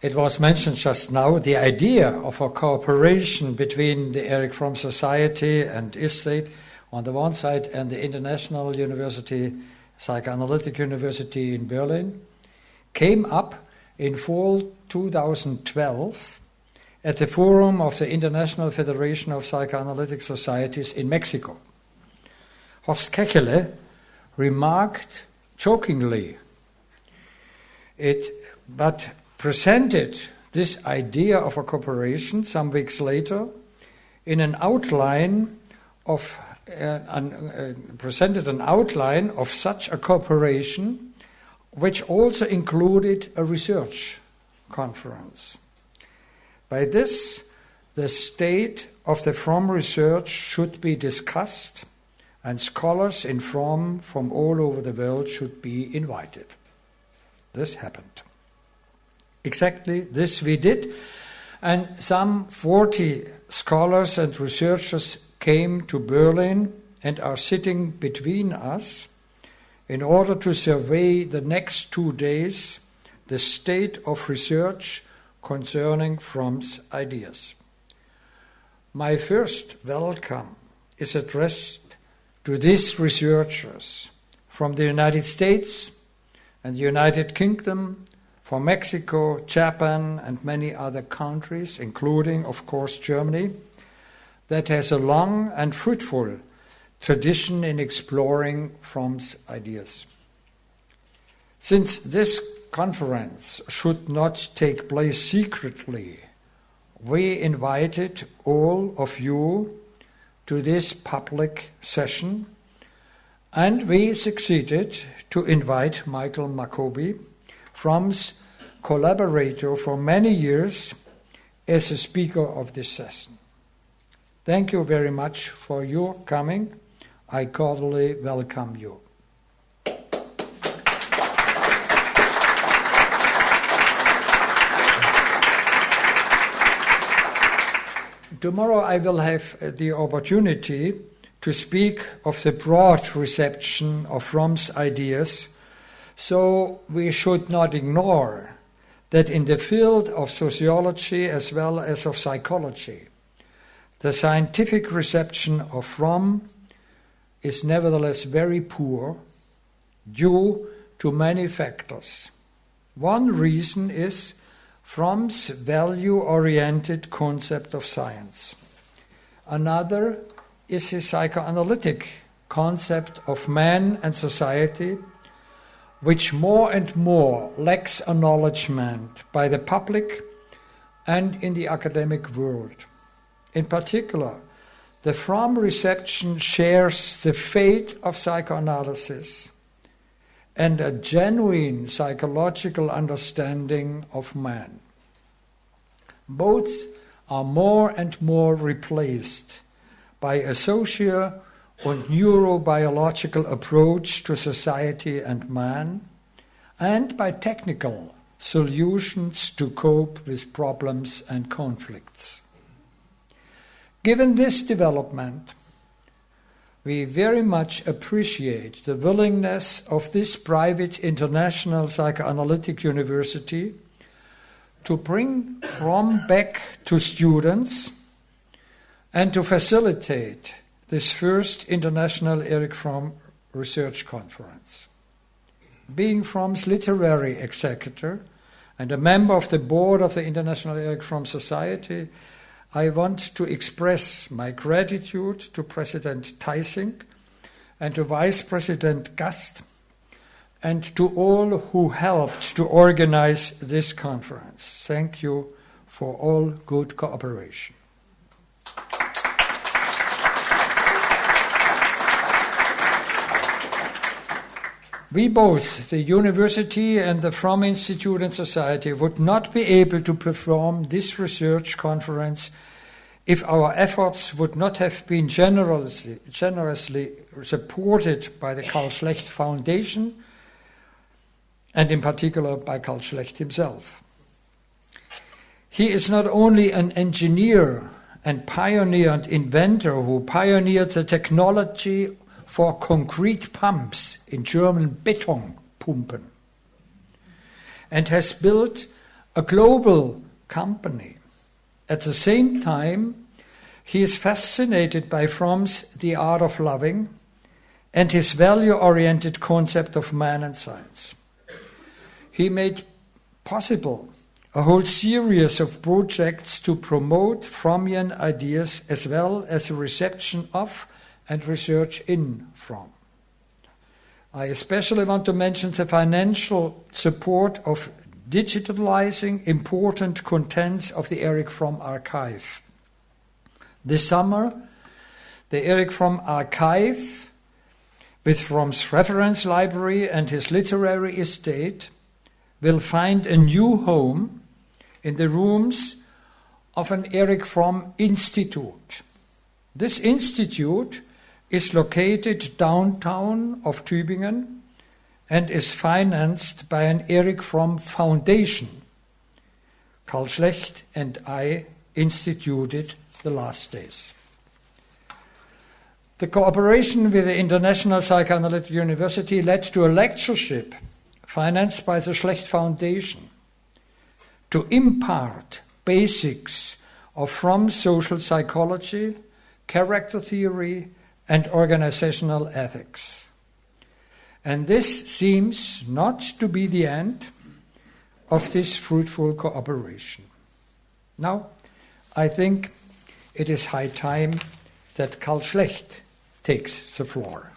It was mentioned just now, the idea of a cooperation between the Erich Fromm Society and ISTATE on the one side and the International Psychoanalytic University in Berlin came up in fall 2012 at the forum of the International Federation of Psychoanalytic Societies in Mexico. Horst Kechele remarked jokingly, but presented this idea of a cooperation some weeks later in an outline of presented an outline of such a cooperation, which also included a research conference. By this, the state of the Fromm research should be discussed, and scholars in Fromm from all over the world should be invited. This happened. Exactly this we did, and some 40 scholars and researchers came to Berlin and are sitting between us in order to survey the next 2 days the state of research concerning Fromm's ideas. My first welcome is addressed to these researchers from the United States and the United Kingdom, from Mexico, Japan, and many other countries, including, of course, Germany, that has a long and fruitful tradition in exploring Fromm's ideas. Since this conference should not take place secretly, we invited all of you to this public session, and we succeeded to invite Michael Macoby, Fromm's collaborator for many years, as a speaker of this session. Thank you very much for your coming. I cordially welcome you. Tomorrow I will have the opportunity to speak of the broad reception of Fromm's ideas, so we should not ignore that in the field of sociology as well as of psychology, the scientific reception of Fromm is nevertheless very poor due to many factors. One reason is Fromm's value-oriented concept of science. Another is his psychoanalytic concept of man and society, which more and more lacks acknowledgement by the public and in the academic world. In particular, the Fromm reception shares the fate of psychoanalysis and a genuine psychological understanding of man. Both are more and more replaced by a socio- and neurobiological approach to society and man, and by technical solutions to cope with problems and conflicts. Given this development, we very much appreciate the willingness of this private International Psychoanalytic University to bring Fromm back to students and to facilitate this first International Erich Fromm Research Conference. Being Fromm's literary executor and a member of the board of the International Erich Fromm Society, I want to express my gratitude to President Theissing and to Vice President Gast and to all who helped to organize this conference. Thank you for all good cooperation. We both, the university and the Fromm Institute and Society, would not be able to perform this research conference if our efforts would not have been generously supported by the Karl Schlecht Foundation, and in particular by Karl Schlecht himself. He is not only an engineer and pioneer and inventor who pioneered the technology for concrete pumps, in German Betonpumpen, and has built a global company. At the same time, he is fascinated by Fromm's The Art of Loving and his value-oriented concept of man and science. He made possible a whole series of projects to promote Frommian ideas as well as the reception of and research in Fromm. I especially want to mention the financial support of digitalizing important contents of the Erich Fromm archive. This summer, the Erich Fromm archive, with Fromm's reference library and his literary estate, will find a new home in the rooms of an Erich Fromm Institute. This institute is located downtown of Tübingen and is financed by an Erich Fromm Foundation. Karl Schlecht and I instituted the last days. The cooperation with the International Psychoanalytic University led to a lectureship financed by the Schlecht Foundation to impart basics of Fromm's social psychology, character theory, and organizational ethics. And this seems not to be the end of this fruitful cooperation. Now, I think it is high time that Karl Schlecht takes the floor.